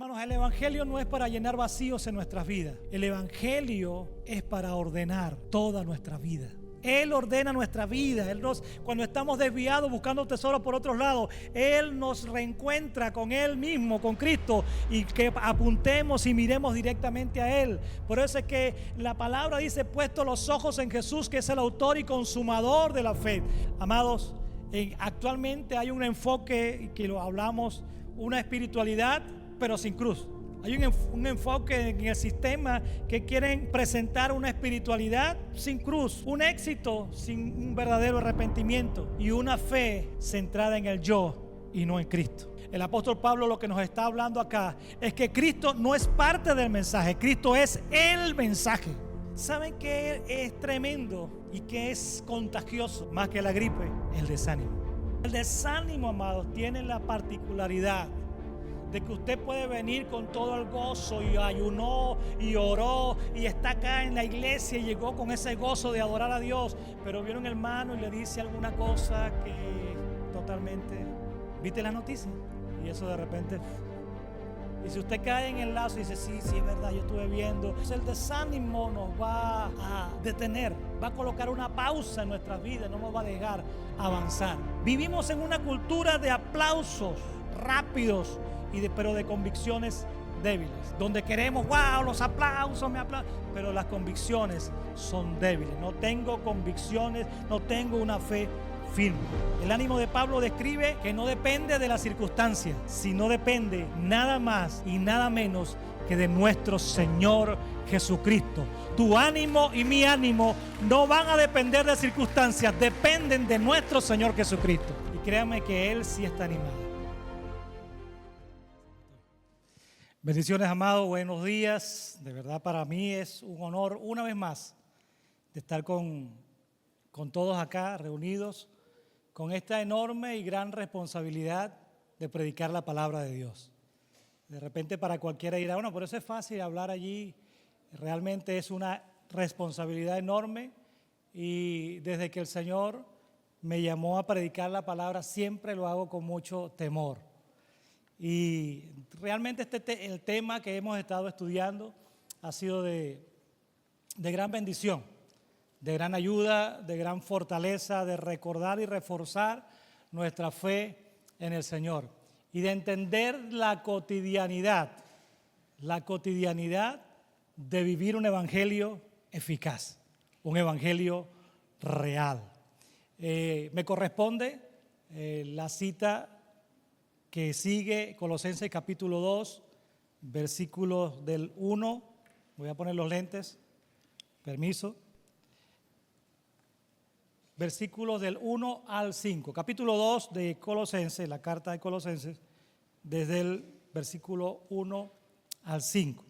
Hermanos, el Evangelio no es para llenar vacíos en nuestras vidas. El Evangelio es para ordenar toda nuestra vida. Él ordena nuestra vida. Cuando estamos desviados buscando tesoros por otros lados, Él nos reencuentra con Él mismo, con Cristo, y que apuntemos y miremos directamente a Él. Por eso es que la palabra dice: puesto los ojos en Jesús, que es el autor y consumador de la fe. Amados, actualmente hay un enfoque, que lo hablamos, una espiritualidad pero sin cruz. Hay un enfoque en el sistema que quieren presentar una espiritualidad sin cruz, un éxito sin un verdadero arrepentimiento y una fe centrada en el yo y no en Cristo. El apóstol Pablo lo que nos está hablando acá es que Cristo no es parte del mensaje, Cristo es el mensaje. ¿Saben qué es tremendo y qué es contagioso más que la gripe? El desánimo. El desánimo, amados, tiene la particularidad de que usted puede venir con todo el gozo y ayunó y oró y está acá en la iglesia y llegó con ese gozo de adorar a Dios, pero viene un hermano y le dice alguna cosa que totalmente, ¿viste la noticia? Y eso de repente, y si usted cae en el lazo y dice: sí, es verdad, yo estuve viendo, entonces el desánimo nos va a detener, va a colocar una pausa en nuestras vidas, no nos va a dejar avanzar. Vivimos en una cultura de aplausos rápidos pero de convicciones débiles, donde queremos, wow, los aplausos, pero las convicciones son débiles. No tengo convicciones, no tengo una fe firme. El ánimo de Pablo describe que no depende de las circunstancias, sino depende nada más y nada menos que de nuestro Señor Jesucristo. Tu ánimo y mi ánimo no van a depender de circunstancias, dependen de nuestro Señor Jesucristo. Y créanme que Él sí está animado. Bendiciones, amados, buenos días. De verdad, para mí es un honor una vez más de estar con todos acá reunidos con esta enorme y gran responsabilidad de predicar la palabra de Dios. De repente para cualquiera dirá: bueno, por eso es fácil hablar allí. Realmente es una responsabilidad enorme, y desde que el Señor me llamó a predicar la palabra siempre lo hago con mucho temor. Y realmente el tema que hemos estado estudiando ha sido de gran bendición, de gran ayuda, de gran fortaleza, de recordar y reforzar nuestra fe en el Señor y de entender la cotidianidad de vivir un evangelio eficaz, un evangelio real. Me corresponde la cita que sigue, Colosenses capítulo 2, versículos del 1, voy a poner los lentes, permiso, versículos del 1 al 5, capítulo 2 de Colosenses, la carta de Colosenses, desde el versículo 1 al 5.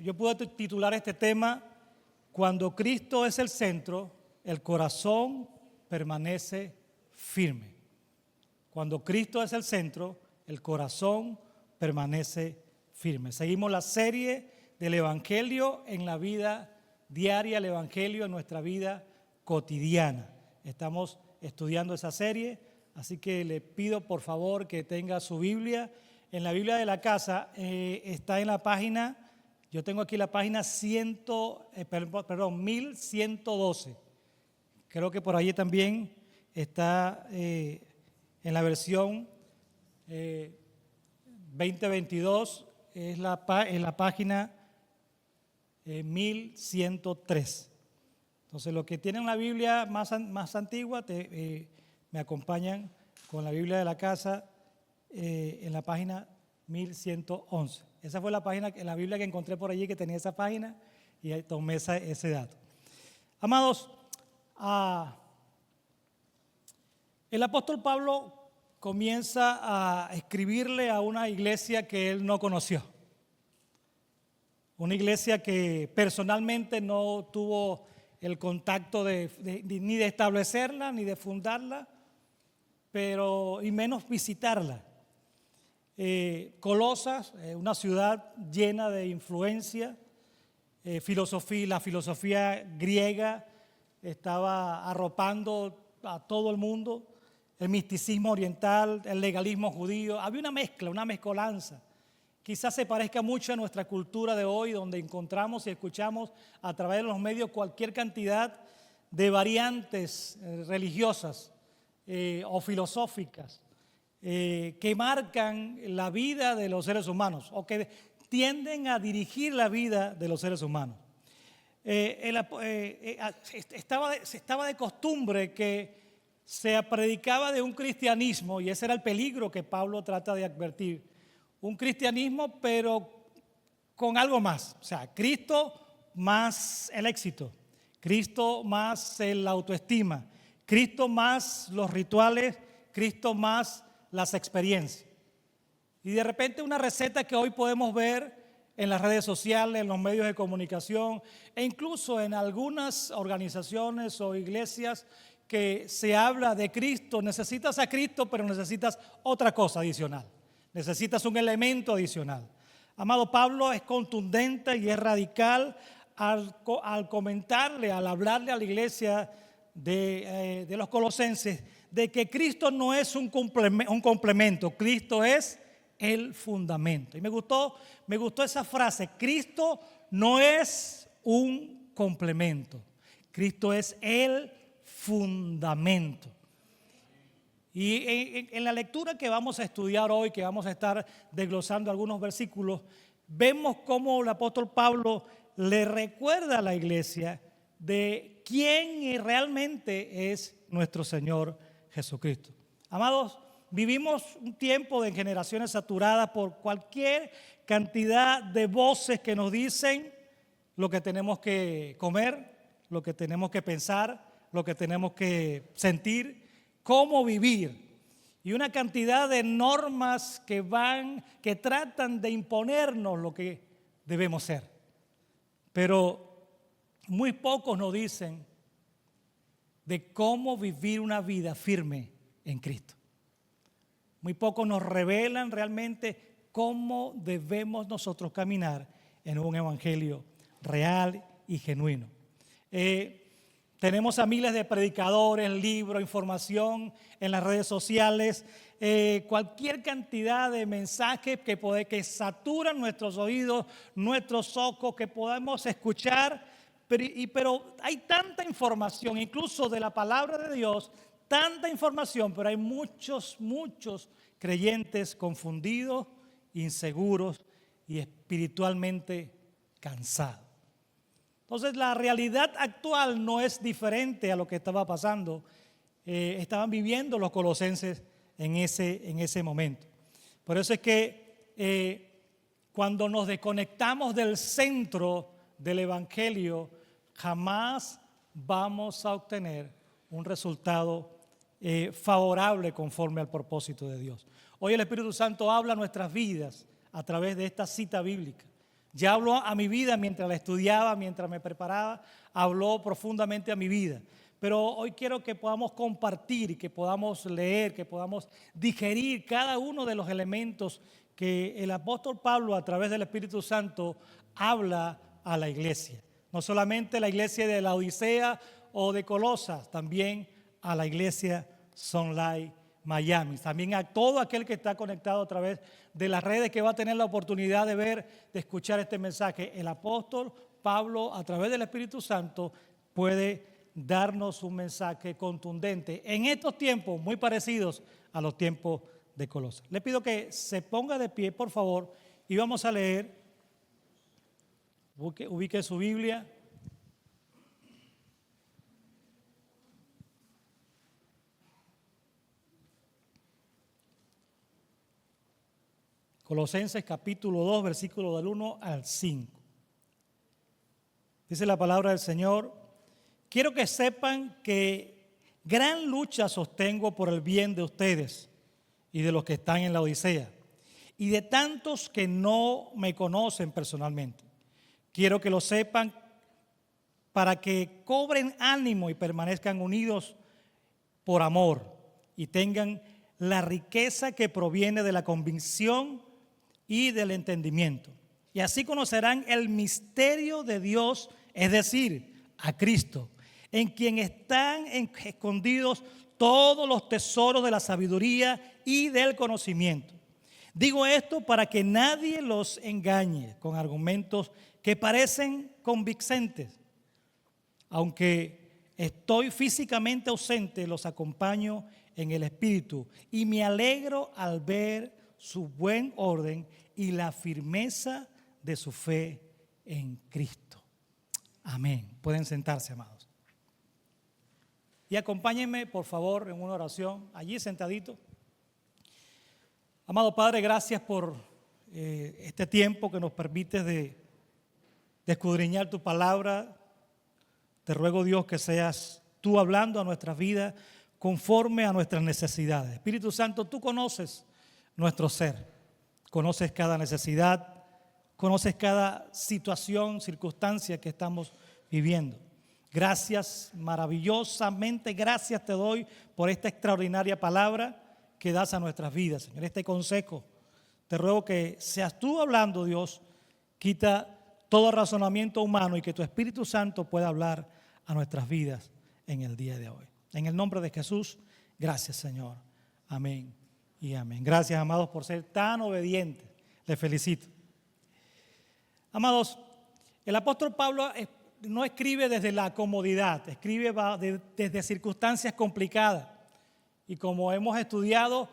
Yo pude titular este tema: cuando Cristo es el centro, el corazón permanece firme. Cuando Cristo es el centro, el corazón permanece firme. Seguimos la serie del Evangelio en la vida diaria, el Evangelio en nuestra vida cotidiana. Estamos estudiando esa serie, así que le pido por favor que tenga su Biblia. En la Biblia de la casa está en la página, yo tengo aquí la página 1112. Creo que por allí también está en la versión 2022, es en la página 1103. Entonces, los que tienen la Biblia más antigua me acompañan con la Biblia de la casa en la página 1111. Esa fue la página, la Biblia que encontré por allí que tenía esa página, y tomé ese dato. Amados, el apóstol Pablo comienza a escribirle a una iglesia que él no conoció. Una iglesia que personalmente no tuvo el contacto ni de establecerla, ni de fundarla, y menos visitarla. Colosas, una ciudad llena de influencia, la filosofía griega estaba arropando a todo el mundo. el misticismo oriental, el legalismo judío. Había una mezcla, una mezcolanza. Quizás se parezca mucho a nuestra cultura de hoy, donde encontramos y escuchamos a través de los medios cualquier cantidad de variantes religiosas o filosóficas que marcan la vida de los seres humanos o que tienden a dirigir la vida de los seres humanos. Estaba de costumbre que se predicaba de un cristianismo, y ese era el peligro que Pablo trata de advertir. Un cristianismo, pero con algo más. O sea, Cristo más el éxito, Cristo más la autoestima, Cristo más los rituales, Cristo más las experiencias. Y de repente una receta que hoy podemos ver en las redes sociales, en los medios de comunicación e incluso en algunas organizaciones o iglesias que se habla de Cristo. Necesitas a Cristo, pero necesitas otra cosa adicional. Necesitas un elemento adicional. Amado, Pablo es contundente y es radical al comentarle, al hablarle a la iglesia de los colosenses, de que Cristo no es un complemento, Cristo es el fundamento. Y me gustó esa frase: Cristo no es un complemento, Cristo es el fundamento. Y en la lectura que vamos a estudiar hoy, que vamos a estar desglosando algunos versículos, vemos cómo el apóstol Pablo le recuerda a la iglesia de quién realmente es nuestro Señor Jesucristo. Amados, vivimos un tiempo de generaciones saturadas por cualquier cantidad de voces que nos dicen lo que tenemos que comer, lo que tenemos que pensar, lo que tenemos que sentir, cómo vivir. Y una cantidad de normas que tratan de imponernos lo que debemos ser. Pero muy pocos nos dicen de cómo vivir una vida firme en Cristo. Muy pocos nos revelan realmente cómo debemos nosotros caminar en un evangelio real y genuino. Tenemos a miles de predicadores, libros, información en las redes sociales, cualquier cantidad de mensajes que saturan nuestros oídos, nuestros ojos, que podemos escuchar, pero hay tanta información, incluso de la palabra de Dios, tanta información, pero hay muchos creyentes confundidos, inseguros y espiritualmente cansados. Entonces la realidad actual no es diferente a lo que estaba pasando, estaban viviendo los colosenses en ese momento. Por eso es que cuando nos desconectamos del centro del evangelio, jamás vamos a obtener un resultado favorable conforme al propósito de Dios. Hoy el Espíritu Santo habla a nuestras vidas a través de esta cita bíblica. Ya habló a mi vida mientras la estudiaba, mientras me preparaba, habló profundamente a mi vida. Pero hoy quiero que podamos compartir, que podamos leer, que podamos digerir cada uno de los elementos que el apóstol Pablo a través del Espíritu Santo habla a la iglesia. No solamente la iglesia de la Odisea o de Colosas, también a la iglesia Sunlight Miami, también a todo aquel que está conectado a través de las redes, que va a tener la oportunidad de ver, de escuchar este mensaje. El apóstol Pablo, a través del Espíritu Santo, puede darnos un mensaje contundente en estos tiempos muy parecidos a los tiempos de Colosas. Le pido que se ponga de pie, por favor, y vamos a leer. Ubique su Biblia. Colosenses capítulo 2, versículo del 1 al 5. Dice la palabra del Señor: quiero que sepan que gran lucha sostengo por el bien de ustedes y de los que están en la Odisea y de tantos que no me conocen personalmente. Quiero que lo sepan para que cobren ánimo y permanezcan unidos por amor y tengan la riqueza que proviene de la convicción y del entendimiento. Y así conocerán el misterio de Dios, es decir, a Cristo, en quien están escondidos todos los tesoros de la sabiduría y del conocimiento. Digo esto para que nadie los engañe con argumentos que parecen convincentes. Aunque estoy físicamente ausente, los acompaño en el espíritu y me alegro al ver su buen orden y la firmeza de su fe en Cristo. Amén. Pueden sentarse, amados. Y acompáñenme, por favor, en una oración, allí sentadito. Amado Padre, gracias por este tiempo que nos permites de escudriñar tu palabra. Te ruego, Dios, que seas tú hablando a nuestras vidas conforme a nuestras necesidades. Espíritu Santo, tú conoces nuestro ser, conoces cada necesidad, conoces cada situación, circunstancia que estamos viviendo. Gracias, maravillosamente, gracias te doy por esta extraordinaria palabra que das a nuestras vidas, Señor. Este consejo, te ruego que seas tú hablando, Dios, quita todo razonamiento humano y que tu Espíritu Santo pueda hablar a nuestras vidas en el día de hoy. En el nombre de Jesús, gracias, Señor. Amén y amén. Gracias, amados, por ser tan obedientes. Les felicito. Amados, el apóstol Pablo no escribe desde la comodidad, escribe desde circunstancias complicadas. Y como hemos estudiado,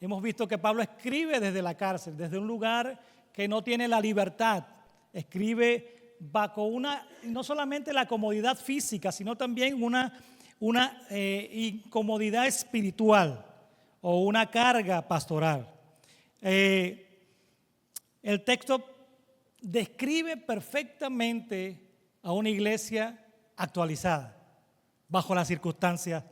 hemos visto que Pablo escribe desde la cárcel, desde un lugar que no tiene la libertad. Escribe bajo no solamente la comodidad física, sino también una incomodidad espiritual o una carga pastoral. El texto describe perfectamente a una iglesia actualizada bajo las circunstancias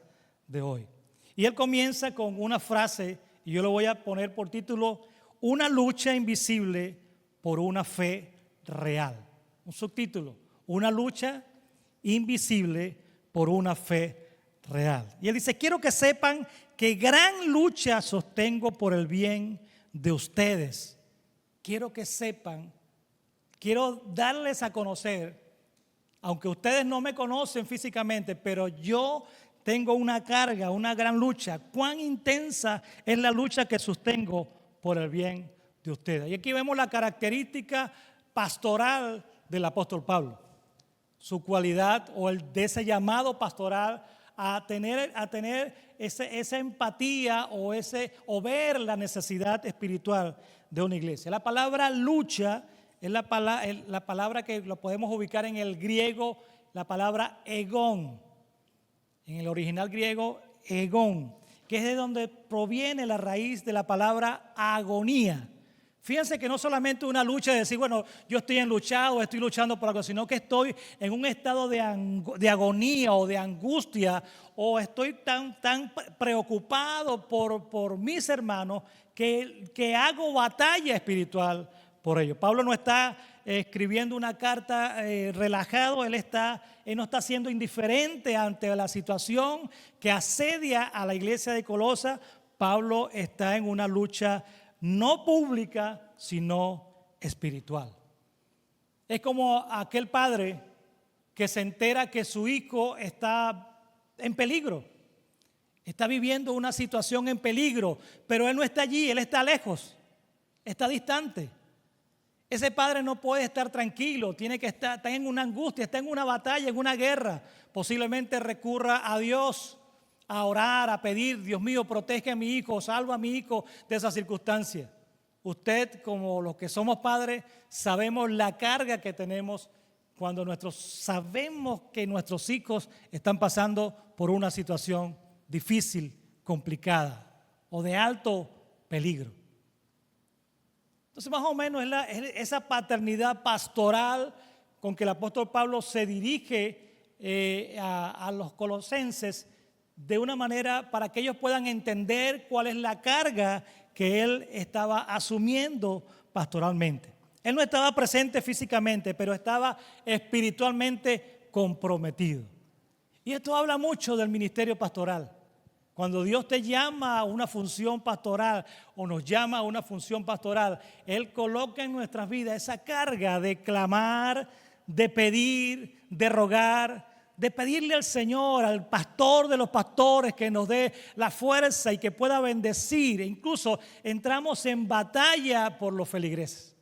de hoy. Y él comienza con una frase, y yo lo voy a poner por título, una lucha invisible por una fe real. Un subtítulo, una lucha invisible por una fe real. Y él dice, quiero que sepan que gran lucha sostengo por el bien de ustedes. Quiero que sepan, quiero darles a conocer, aunque ustedes no me conocen físicamente, pero yo tengo una carga, una gran lucha. Cuán intensa es la lucha que sostengo por el bien de ustedes. Y aquí vemos la característica pastoral del apóstol Pablo. Su cualidad o de ese llamado pastoral a tener esa empatía o ver la necesidad espiritual de una iglesia. La palabra lucha es la palabra que lo podemos ubicar en el griego, la palabra egón. En el original griego, egón, que es de donde proviene la raíz de la palabra agonía. Fíjense que no solamente una lucha de decir, bueno, yo estoy enluchado, estoy luchando por algo, sino que estoy en un estado de agonía o de angustia, o estoy tan preocupado por mis hermanos que hago batalla espiritual por ellos. Pablo no está escribiendo una carta relajado, él no está siendo indiferente ante la situación que asedia a la iglesia de Colosa. Pablo está en una lucha no pública, sino espiritual. Es como aquel padre que se entera que su hijo está en peligro, está viviendo una situación en peligro, pero él no está allí, él está lejos, está distante. Ese padre no puede estar tranquilo, tiene que estar, está en una angustia, está en una batalla, en una guerra. Posiblemente recurra a Dios a orar, a pedir, Dios mío, protege a mi hijo, salva a mi hijo de esa circunstancia. Usted, como los que somos padres, sabemos la carga que tenemos cuando sabemos que nuestros hijos están pasando por una situación difícil, complicada o de alto peligro. Entonces, más o menos es esa paternidad pastoral con que el apóstol Pablo se dirige a los colosenses de una manera para que ellos puedan entender cuál es la carga que él estaba asumiendo pastoralmente. Él no estaba presente físicamente, pero estaba espiritualmente comprometido. Y esto habla mucho del ministerio pastoral. Cuando Dios te llama a una función pastoral o nos llama a una función pastoral, Él coloca en nuestras vidas esa carga de clamar, de pedir, de rogar, de pedirle al Señor, al pastor de los pastores, que nos dé la fuerza y que pueda bendecir. E incluso entramos en batalla por los feligreses.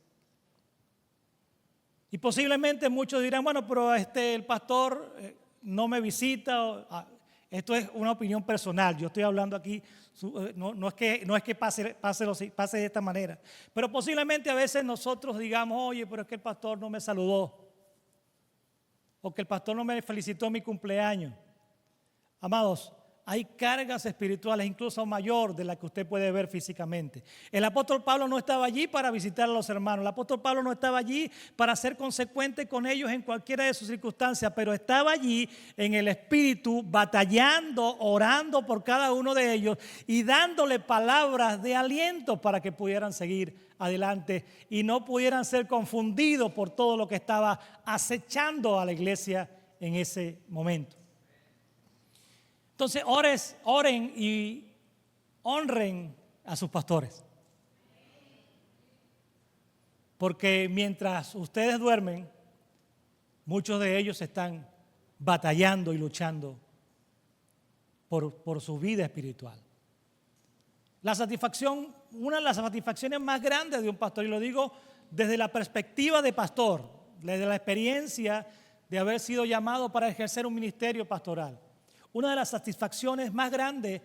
Y posiblemente muchos dirán, bueno, pero el pastor no me visita. Esto es una opinión personal. Yo estoy hablando aquí, no es que pase de esta manera. Pero posiblemente a veces nosotros digamos, oye, pero es que el pastor no me saludó. O que el pastor no me felicitó en mi cumpleaños. Amados, hay cargas espirituales incluso mayor de las que usted puede ver físicamente. El apóstol Pablo no estaba allí para visitar a los hermanos. El apóstol Pablo no estaba allí para ser consecuente con ellos en cualquiera de sus circunstancias, pero estaba allí en el espíritu, batallando, orando por cada uno de ellos y dándole palabras de aliento para que pudieran seguir adelante y no pudieran ser confundidos por todo lo que estaba acechando a la iglesia en ese momento. Entonces, oren y honren a sus pastores. Porque mientras ustedes duermen, muchos de ellos están batallando y luchando por su vida espiritual. La satisfacción, una de las satisfacciones más grandes de un pastor, y lo digo desde la perspectiva de pastor, desde la experiencia de haber sido llamado para ejercer un ministerio pastoral. Una de las satisfacciones más grandes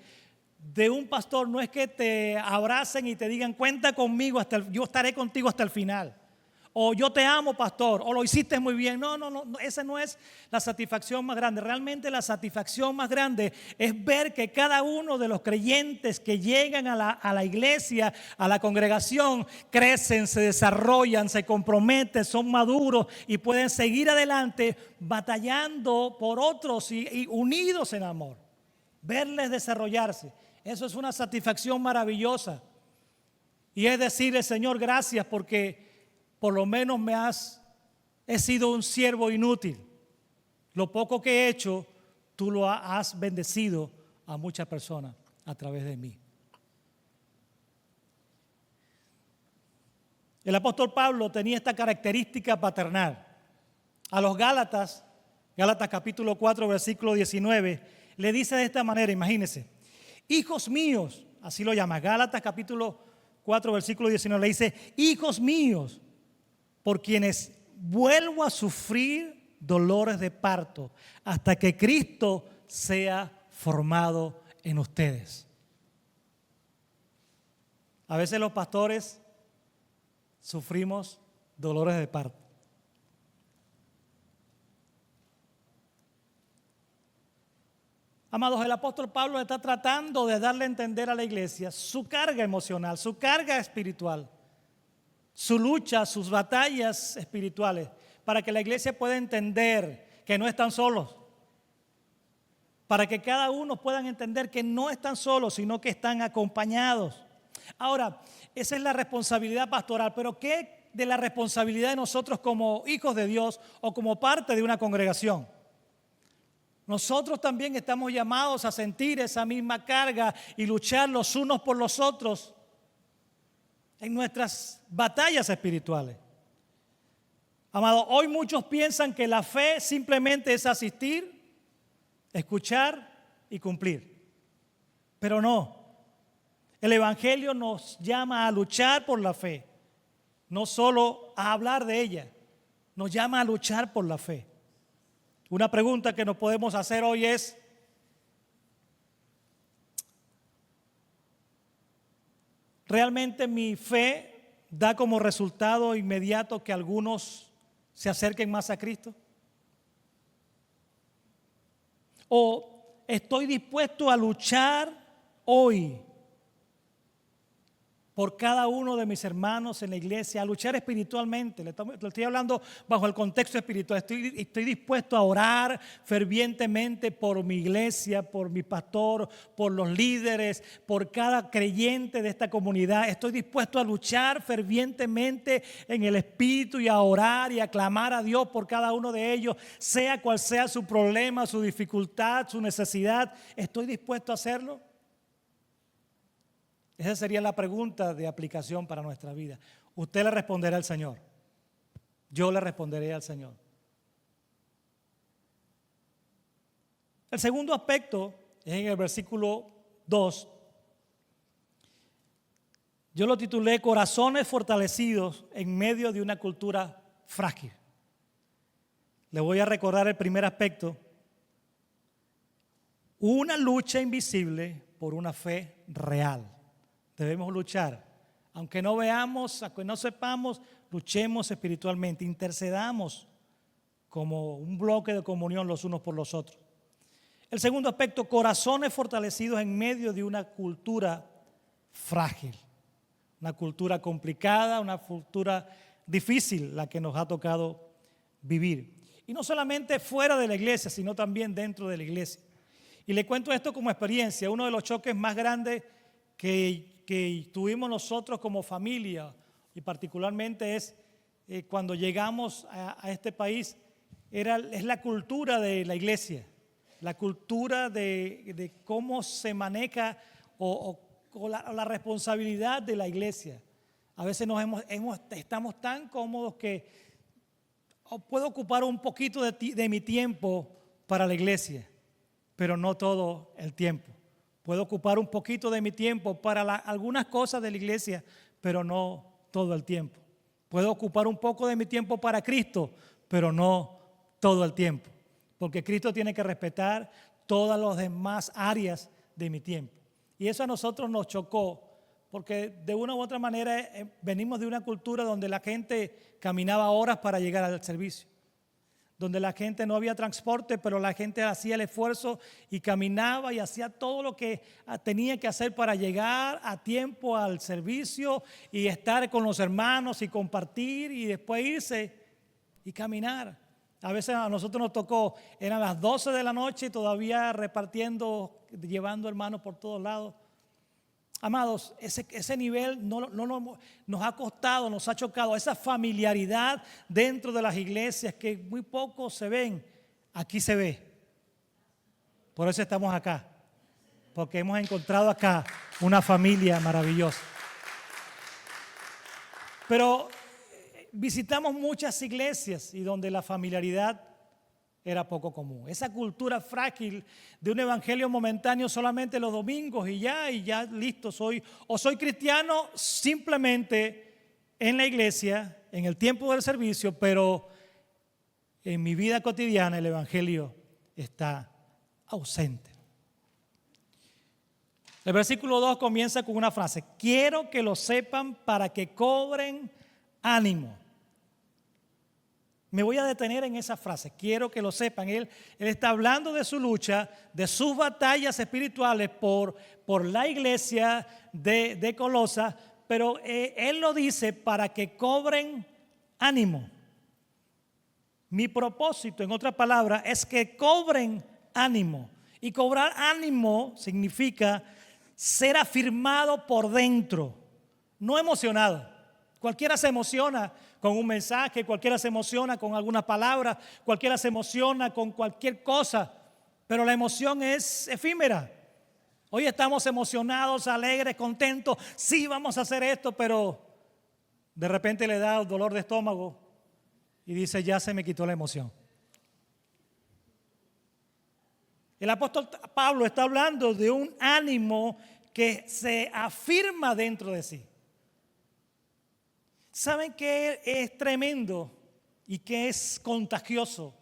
de un pastor no es que te abracen y te digan, cuenta conmigo, yo estaré contigo hasta el final. O yo te amo, pastor, o lo hiciste muy bien. No, esa no es la satisfacción más grande. Realmente la satisfacción más grande es ver que cada uno de los creyentes que llegan a la iglesia, a la congregación, crecen, se desarrollan, se comprometen, son maduros y pueden seguir adelante batallando por otros y unidos en amor. Verles desarrollarse. Eso es una satisfacción maravillosa. Y es decirle, Señor, gracias porque por lo menos he sido un siervo inútil. Lo poco que he hecho, tú lo has bendecido a muchas personas a través de mí. El apóstol Pablo tenía esta característica paternal. A los Gálatas capítulo 4, versículo 19, le dice de esta manera, imagínense, hijos míos, así lo llama, Gálatas capítulo 4, versículo 19, le dice, hijos míos, por quienes vuelvo a sufrir dolores de parto hasta que Cristo sea formado en ustedes. A veces los pastores sufrimos dolores de parto. Amados, el apóstol Pablo está tratando de darle a entender a la iglesia su carga emocional, su carga espiritual, su lucha, sus batallas espirituales, para que la iglesia pueda entender que no están solos, para que cada uno pueda entender que no están solos, sino que están acompañados. Ahora, esa es la responsabilidad pastoral, pero ¿qué de la responsabilidad de nosotros como hijos de Dios o como parte de una congregación? Nosotros también estamos llamados a sentir esa misma carga y luchar los unos por los otros en nuestras batallas espirituales. Amado, hoy muchos piensan que la fe simplemente es asistir, escuchar y cumplir. Pero no. El Evangelio nos llama a luchar por la fe, no solo a hablar de ella, nos llama a luchar por la fe. Una pregunta que nos podemos hacer hoy es, ¿realmente mi fe da como resultado inmediato que algunos se acerquen más a Cristo? ¿O estoy dispuesto a luchar hoy por cada uno de mis hermanos en la iglesia, a luchar espiritualmente? Le estoy hablando bajo el contexto espiritual. Estoy dispuesto a orar fervientemente por mi iglesia, por mi pastor, por los líderes, por cada creyente de esta comunidad. Estoy dispuesto a luchar fervientemente en el espíritu y a orar y a clamar a Dios por cada uno de ellos, sea cual sea su problema, su dificultad, su necesidad. ¿Estoy dispuesto a hacerlo? Esa sería la pregunta de aplicación para nuestra vida. Usted le responderá al Señor. Yo le responderé al Señor. El segundo aspecto es en el versículo 2. Yo lo titulé Corazones fortalecidos en medio de una cultura frágil. Le voy a recordar el primer aspecto. Una lucha invisible por una fe real. Debemos luchar. Aunque no veamos, aunque no sepamos, luchemos espiritualmente, intercedamos como un bloque de comunión los unos por los otros. El segundo aspecto, corazones fortalecidos en medio de una cultura frágil, una cultura complicada, una cultura difícil la que nos ha tocado vivir. Y no solamente fuera de la iglesia, sino también dentro de la iglesia. Y le cuento esto como experiencia. Uno de los choques más grandes que tuvimos nosotros como familia, y particularmente es cuando llegamos a este país, es la cultura de la iglesia, la cultura de cómo se maneja o la responsabilidad de la iglesia. A veces estamos tan cómodos que puedo ocupar un poquito de mi tiempo para la iglesia, pero no todo el tiempo. Puedo ocupar un poquito de mi tiempo para algunas cosas de la iglesia, pero no todo el tiempo. Puedo ocupar un poco de mi tiempo para Cristo, pero no todo el tiempo. Porque Cristo tiene que respetar todas las demás áreas de mi tiempo. Y eso a nosotros nos chocó, porque de una u otra manera venimos de una cultura donde la gente caminaba horas para llegar al servicio. Donde la gente no había transporte, pero la gente hacía el esfuerzo y caminaba y hacía todo lo que tenía que hacer para llegar a tiempo al servicio y estar con los hermanos y compartir y después irse y caminar. A veces a nosotros nos tocó, eran las 12 de la noche y todavía repartiendo, llevando hermanos por todos lados. Amados, ese nivel nos ha costado, nos ha chocado, esa familiaridad dentro de las iglesias que muy pocos se ven, aquí se ve. Por eso estamos acá, porque hemos encontrado acá una familia maravillosa. Pero visitamos muchas iglesias y donde la familiaridad era poco común. Esa cultura frágil de un evangelio momentáneo solamente los domingos y ya listo, soy cristiano simplemente en la iglesia, en el tiempo del servicio, pero en mi vida cotidiana el evangelio está ausente. El versículo 2 comienza con una frase: quiero que lo sepan para que cobren ánimo. Me voy a detener en esa frase, quiero que lo sepan. Él está hablando de su lucha, de sus batallas espirituales por la iglesia de Colosa, pero él lo dice para que cobren ánimo. Mi propósito, en otras palabras, es que cobren ánimo. Y cobrar ánimo significa ser afirmado por dentro, no emocionado. Cualquiera se emociona con un mensaje, cualquiera se emociona con algunas palabras, cualquiera se emociona con cualquier cosa, pero la emoción es efímera. Hoy estamos emocionados, alegres, contentos, sí vamos a hacer esto, pero de repente le da dolor de estómago y dice, ya se me quitó la emoción. El apóstol Pablo está hablando de un ánimo que se afirma dentro de sí. ¿Saben qué es tremendo y qué es contagioso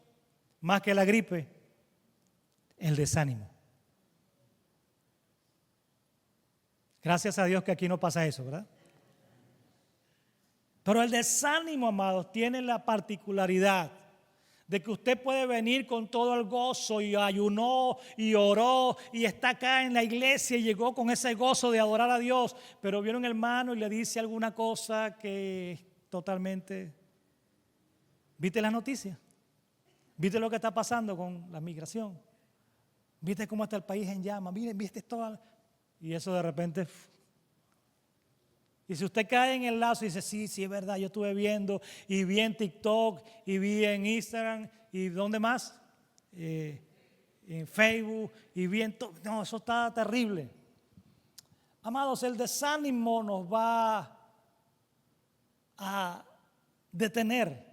más que la gripe? El desánimo. Gracias a Dios que aquí no pasa eso, ¿verdad? Pero el desánimo, amados, tiene la particularidad de que usted puede venir con todo el gozo y ayunó y oró y está acá en la iglesia y llegó con ese gozo de adorar a Dios, pero viene un hermano y le dice alguna cosa que totalmente... ¿Viste las noticias? ¿Viste lo que está pasando con la migración? ¿Viste cómo está el país en llamas? ¿Viste todo? Y eso de repente... Y si usted cae en el lazo y dice, sí, es verdad, yo estuve viendo y vi en TikTok y vi en Instagram y ¿dónde más? En Facebook y vi en todo. No, eso está terrible. Amados, el desánimo nos va a detener,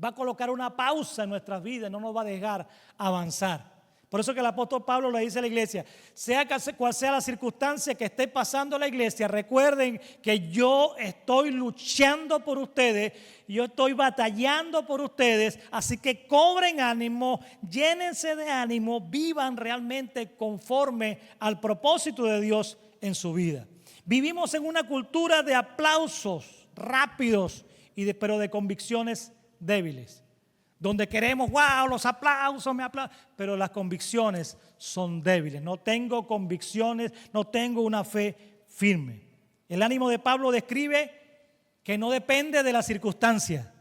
va a colocar una pausa en nuestras vidas, no nos va a dejar avanzar. Por eso que el apóstol Pablo le dice a la iglesia, sea cual sea la circunstancia que esté pasando la iglesia, recuerden que yo estoy luchando por ustedes, yo estoy batallando por ustedes, así que cobren ánimo, llénense de ánimo, vivan realmente conforme al propósito de Dios en su vida. Vivimos en una cultura de aplausos rápidos, pero de convicciones débiles. Donde queremos, wow, los aplausos, me aplauden, pero las convicciones son débiles. No tengo convicciones, no tengo una fe firme. El ánimo de Pablo describe que no depende de la circunstancia,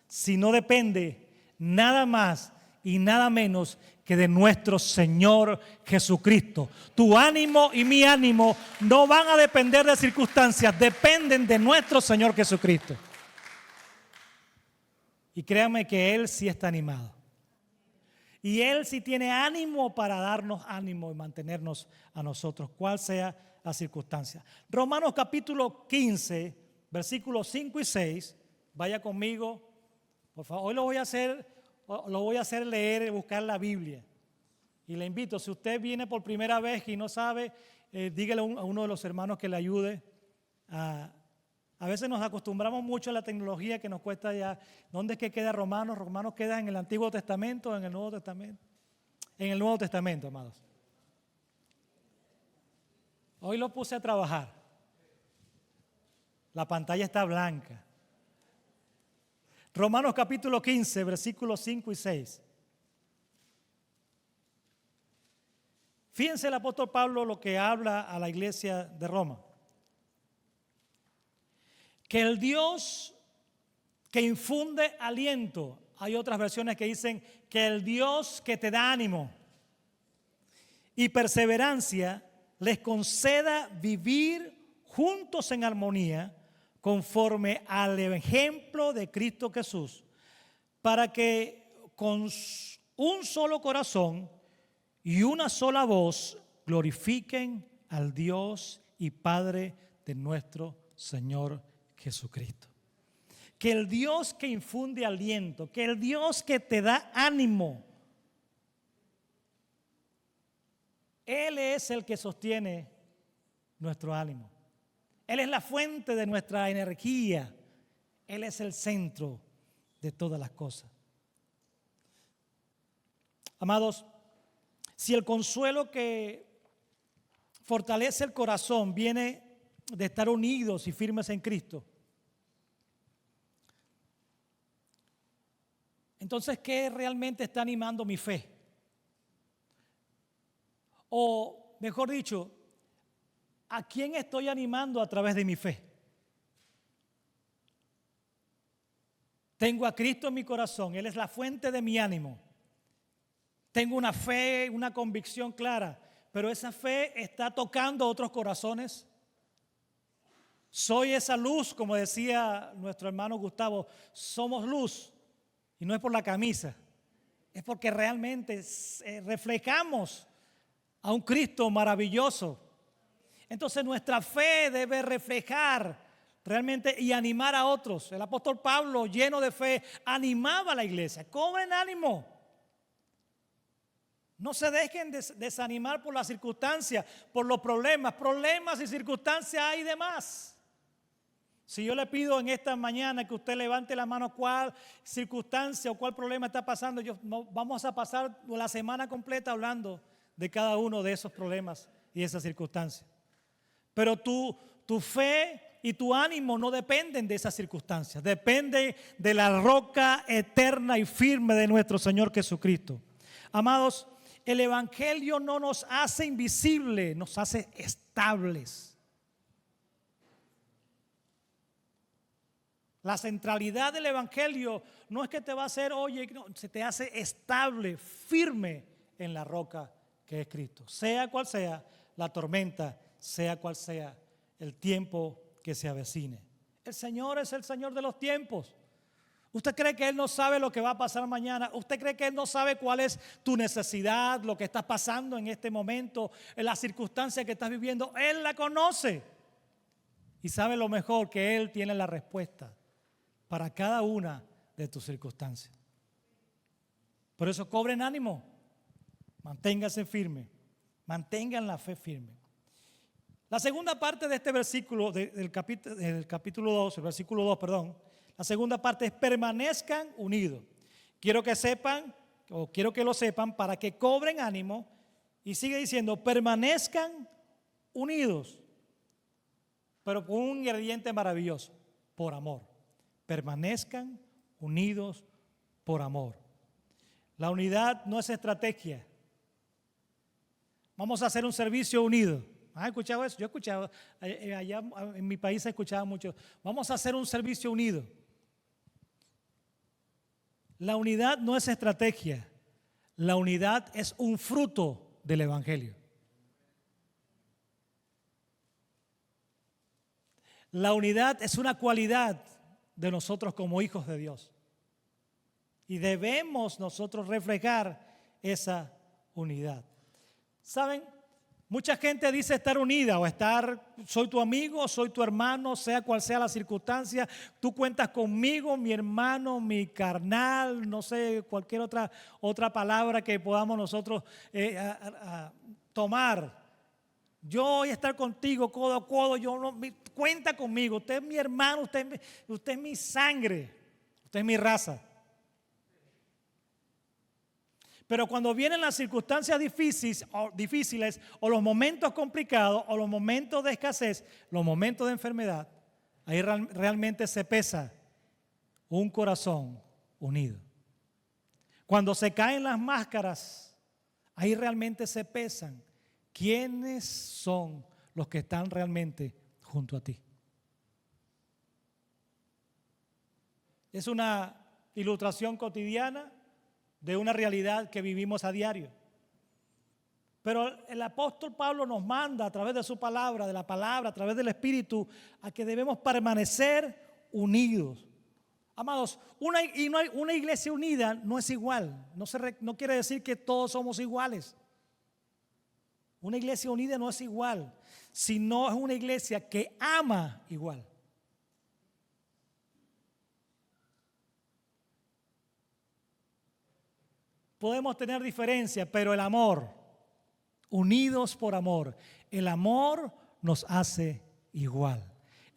sino depende nada más y nada menos que de nuestro Señor Jesucristo. Tu ánimo y mi ánimo no van a depender de circunstancias, dependen de nuestro Señor Jesucristo. Y créanme que Él sí está animado. Y Él sí tiene ánimo para darnos ánimo y mantenernos a nosotros, cual sea la circunstancia. Romanos capítulo 15, versículos 5 y 6. Vaya conmigo, por favor. Hoy lo voy a hacer leer y buscar la Biblia. Y le invito, si usted viene por primera vez y no sabe, dígale a uno de los hermanos que le ayude a veces nos acostumbramos mucho a la tecnología que nos cuesta ya. ¿Dónde es que queda Romanos? Romanos queda en el Antiguo Testamento o en el Nuevo Testamento. En el Nuevo Testamento, amados. Hoy lo puse a trabajar. La pantalla está blanca. Romanos capítulo 15, versículos 5 y 6. Fíjense el apóstol Pablo lo que habla a la iglesia de Roma. Que el Dios que infunde aliento, hay otras versiones que dicen que el Dios que te da ánimo y perseverancia les conceda vivir juntos en armonía conforme al ejemplo de Cristo Jesús, para que con un solo corazón y una sola voz glorifiquen al Dios y Padre de nuestro Señor Jesucristo. Que el Dios que infunde aliento, que el Dios que te da ánimo, Él es el que sostiene nuestro ánimo. Él es la fuente de nuestra energía. Él es el centro de todas las cosas. Amados, si el consuelo que fortalece el corazón viene de estar unidos y firmes en Cristo, entonces, ¿qué realmente está animando mi fe? O, mejor dicho, ¿a quién estoy animando a través de mi fe? Tengo a Cristo en mi corazón, Él es la fuente de mi ánimo. Tengo una fe, una convicción clara, pero esa fe está tocando otros corazones. Soy esa luz, como decía nuestro hermano Gustavo, somos luz. Y no es por la camisa, es porque realmente reflejamos a un Cristo maravilloso. Entonces nuestra fe debe reflejar realmente y animar a otros. El apóstol Pablo, lleno de fe, animaba a la iglesia. Cobren ánimo. No se dejen desanimar por las circunstancias, por los problemas y circunstancias hay de más. Si yo le pido en esta mañana que usted levante la mano cuál circunstancia o cuál problema está pasando, vamos a pasar la semana completa hablando de cada uno de esos problemas y esas circunstancias. Pero tu fe y tu ánimo no dependen de esas circunstancias, depende de la roca eterna y firme de nuestro Señor Jesucristo. Amados, el Evangelio no nos hace invisibles, nos hace estables. La centralidad del Evangelio no es que te va a hacer, se te hace estable, firme en la roca que es Cristo. Sea cual sea la tormenta, sea cual sea el tiempo que se avecine. El Señor es el Señor de los tiempos. ¿Usted cree que Él no sabe lo que va a pasar mañana? ¿Usted cree que Él no sabe cuál es tu necesidad, lo que está pasando en este momento, en la circunstancia que estás viviendo? Él la conoce y sabe lo mejor que Él tiene la respuesta para cada una de tus circunstancias. Por eso cobren ánimo. Manténgase firme. Mantengan la fe firme. La segunda parte de este versículo, del capítulo 2, el versículo 2, perdón. La segunda parte es permanezcan unidos. Quiero que sepan, o quiero que lo sepan, para que cobren ánimo. Y sigue diciendo, permanezcan unidos. Pero con un ingrediente maravilloso, por amor. Permanezcan unidos por amor. La unidad no es estrategia. Vamos a hacer un servicio unido. ¿Has escuchado eso? Yo he escuchado, allá en mi país he escuchado mucho. Vamos a hacer un servicio unido. La unidad no es estrategia. La unidad es un fruto del Evangelio. La unidad es una cualidad de nosotros como hijos de Dios. Y debemos nosotros reflejar esa unidad. ¿Saben? Mucha gente dice estar unida o soy tu amigo, soy tu hermano, sea cual sea la circunstancia. Tú cuentas conmigo, mi hermano, mi carnal, no sé, cualquier otra palabra que podamos nosotros tomar. Yo voy a estar contigo codo a codo, cuenta conmigo, usted es mi hermano, usted es mi sangre, usted es mi raza. Pero cuando vienen las circunstancias difíciles o los momentos complicados o los momentos de escasez, los momentos de enfermedad, ahí realmente se pesa un corazón unido. Cuando se caen las máscaras, ahí realmente se pesan quiénes son los que están realmente junto a ti. Es una ilustración cotidiana de una realidad que vivimos a diario. Pero el apóstol Pablo nos manda a través de su palabra, de la palabra, a través del Espíritu, a que debemos permanecer unidos. Amados, una iglesia unida no es igual, no quiere decir que todos somos iguales. Una iglesia unida no es igual, sino es una iglesia que ama igual. Podemos tener diferencias, pero el amor, unidos por amor, el amor nos hace igual.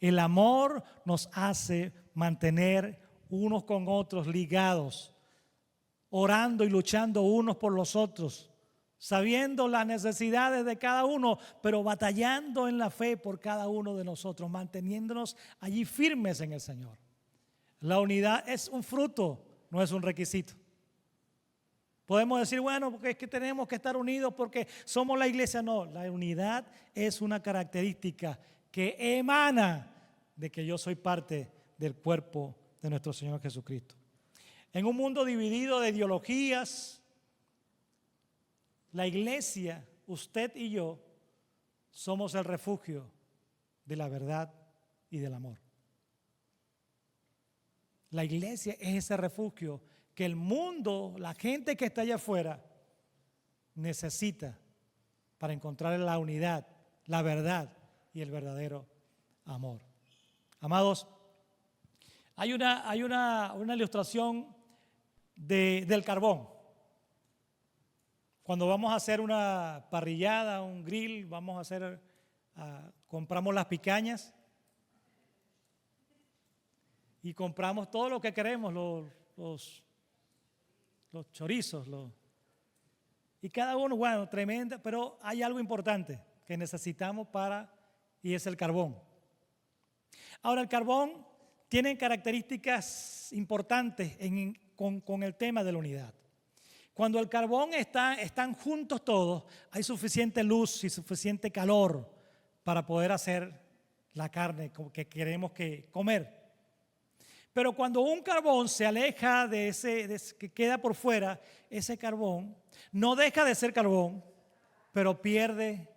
El amor nos hace mantener unos con otros ligados, orando y luchando unos por los otros, sabiendo las necesidades de cada uno, pero batallando en la fe por cada uno de nosotros, manteniéndonos allí firmes en el Señor. La unidad es un fruto, no es un requisito. Podemos decir, bueno, porque es que tenemos que estar unidos porque somos la iglesia. No, la unidad es una característica que emana de que yo soy parte del cuerpo de nuestro Señor Jesucristo. En un mundo dividido de ideologías, la iglesia, usted y yo, somos el refugio de la verdad y del amor. La iglesia es ese refugio que el mundo, la gente que está allá afuera, necesita para encontrar la unidad, la verdad y el verdadero amor. Amados, hay una ilustración del carbón. Cuando vamos a hacer una parrillada, un grill, compramos las picañas y compramos todo lo que queremos, los chorizos, y cada uno, bueno, tremenda, pero hay algo importante que necesitamos y es el carbón. Ahora, el carbón tiene características importantes con el tema de la unidad. Cuando el carbón están juntos todos, hay suficiente luz y suficiente calor para poder hacer la carne que queremos comer. Pero cuando un carbón se aleja de ese que queda por fuera, ese carbón no deja de ser carbón, pero pierde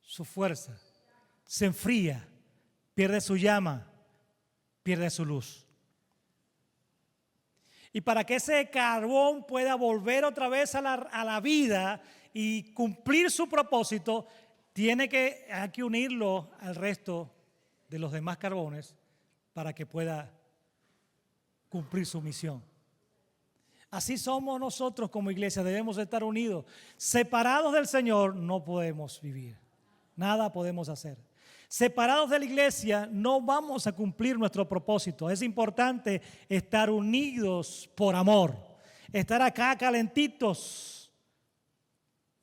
su fuerza, se enfría, pierde su llama, pierde su luz. Y para que ese carbón pueda volver otra vez a la vida y cumplir su propósito, hay que unirlo al resto de los demás carbones para que pueda cumplir su misión. Así somos nosotros como iglesia, debemos estar unidos. Separados del Señor no podemos vivir, nada podemos hacer. Separados de la iglesia no vamos a cumplir nuestro propósito. Es importante estar unidos por amor, estar acá calentitos,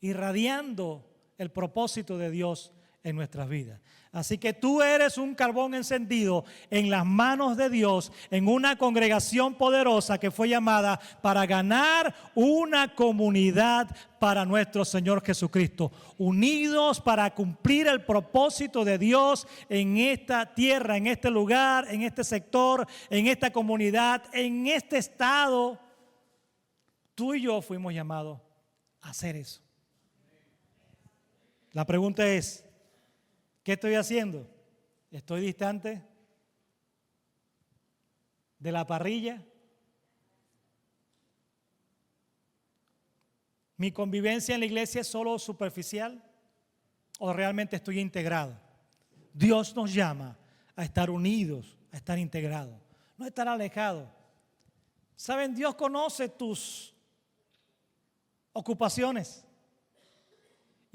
irradiando el propósito de Dios en nuestras vidas. Así que tú eres un carbón encendido en las manos de Dios, en una congregación poderosa que fue llamada para ganar una comunidad para nuestro Señor Jesucristo. Unidos para cumplir el propósito de Dios en esta tierra, en este lugar, en este sector, en esta comunidad, en este estado. Tú y yo fuimos llamados a hacer eso. La pregunta es, ¿qué estoy haciendo? ¿Estoy distante de la parrilla? ¿Mi convivencia en la iglesia es solo superficial o realmente estoy integrado? Dios nos llama a estar unidos, a estar integrados, no estar alejados. ¿Saben? Dios conoce tus ocupaciones.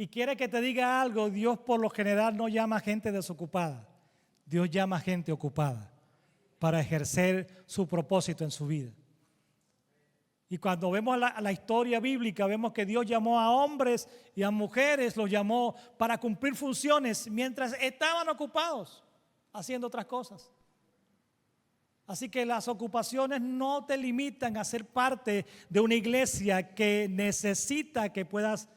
Y quiere que te diga algo, Dios por lo general no llama a gente desocupada. Dios llama a gente ocupada para ejercer su propósito en su vida. Y cuando vemos la historia bíblica, vemos que Dios llamó a hombres y a mujeres, los llamó para cumplir funciones mientras estaban ocupados haciendo otras cosas. Así que las ocupaciones no te limitan a ser parte de una iglesia que necesita que puedas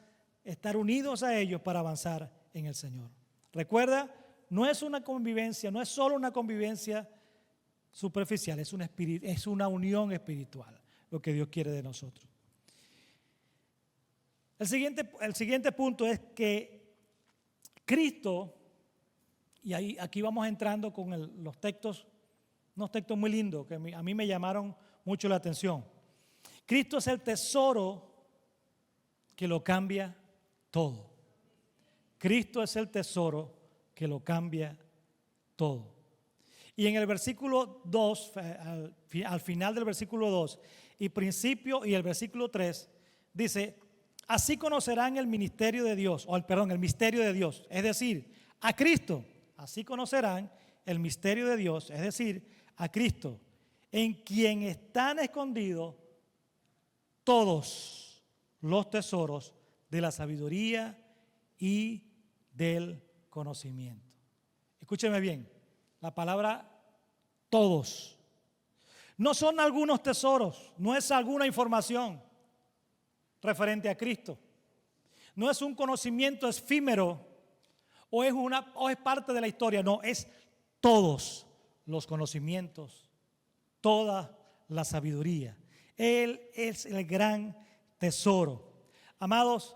estar unidos a ellos para avanzar en el Señor. Recuerda, no es una convivencia, no es solo una convivencia superficial, es una unión espiritual, lo que Dios quiere de nosotros. El siguiente punto es que Cristo, y aquí vamos entrando con los textos, unos textos muy lindos que a mí me llamaron mucho la atención. Cristo es el tesoro que lo cambia todo. Cristo es el tesoro que lo cambia todo. Y en el versículo 2, al final del versículo 2 y principio y el versículo 3, dice, así conocerán el ministerio de Dios, el misterio de Dios, es decir, a Cristo. Así conocerán el misterio de Dios, es decir, a Cristo, en quien están escondidos todos los tesoros de la sabiduría y del conocimiento. Escúcheme bien, la palabra todos. No son algunos tesoros, no es alguna información referente a Cristo. No es un conocimiento efímero o es parte de la historia, no, es todos los conocimientos, toda la sabiduría. Él es el gran tesoro. Amados,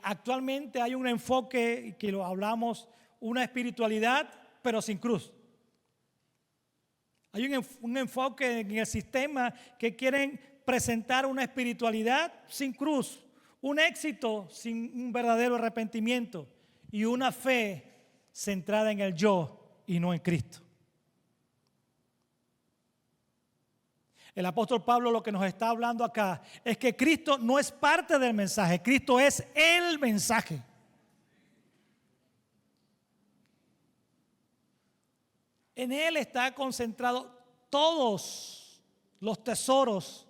actualmente hay un enfoque que lo hablamos, una espiritualidad pero sin cruz. Hay un enfoque en el sistema que quieren presentar una espiritualidad sin cruz, un éxito sin un verdadero arrepentimiento y una fe centrada en el yo y no en Cristo. El apóstol Pablo lo que nos está hablando acá es que Cristo no es parte del mensaje, Cristo es el mensaje. En Él está concentrado todos los tesoros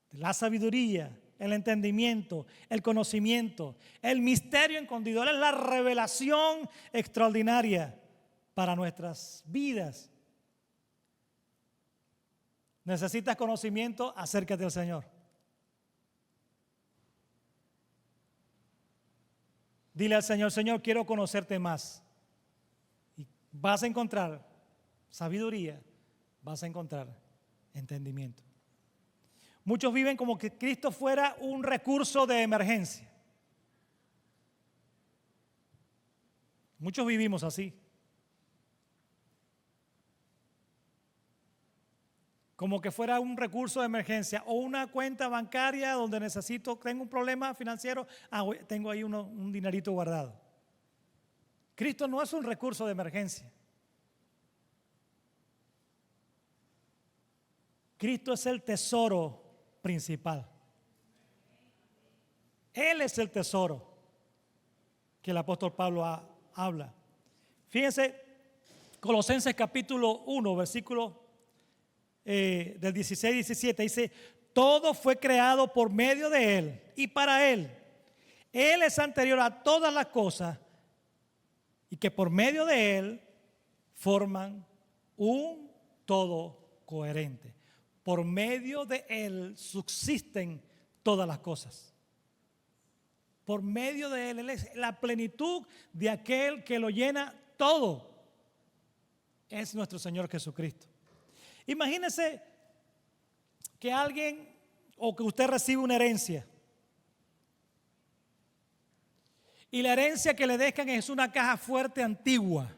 de la sabiduría, el entendimiento, el conocimiento, el misterio escondido. Él es la revelación extraordinaria para nuestras vidas. ¿Necesitas conocimiento? Acércate al Señor. Dile al Señor, Señor, quiero conocerte más. Y vas a encontrar sabiduría, vas a encontrar entendimiento. Muchos viven como que Cristo fuera un recurso de emergencia. Muchos vivimos así. Como que fuera un recurso de emergencia o una cuenta bancaria donde tengo un problema financiero, tengo ahí un dinerito guardado. Cristo no es un recurso de emergencia. Cristo es el tesoro principal. Él es el tesoro que el apóstol Pablo habla. Fíjense, Colosenses capítulo 1, versículo del 16 y 17, dice: todo fue creado por medio de Él y para Él. Él es anterior a todas las cosas y que por medio de Él forman un todo coherente. Por medio de Él subsisten todas las cosas. Por medio de Él es la plenitud de aquel que lo llena todo. Es nuestro Señor Jesucristo. Imagínese que alguien o que usted recibe una herencia y la herencia que le dejan es una caja fuerte antigua.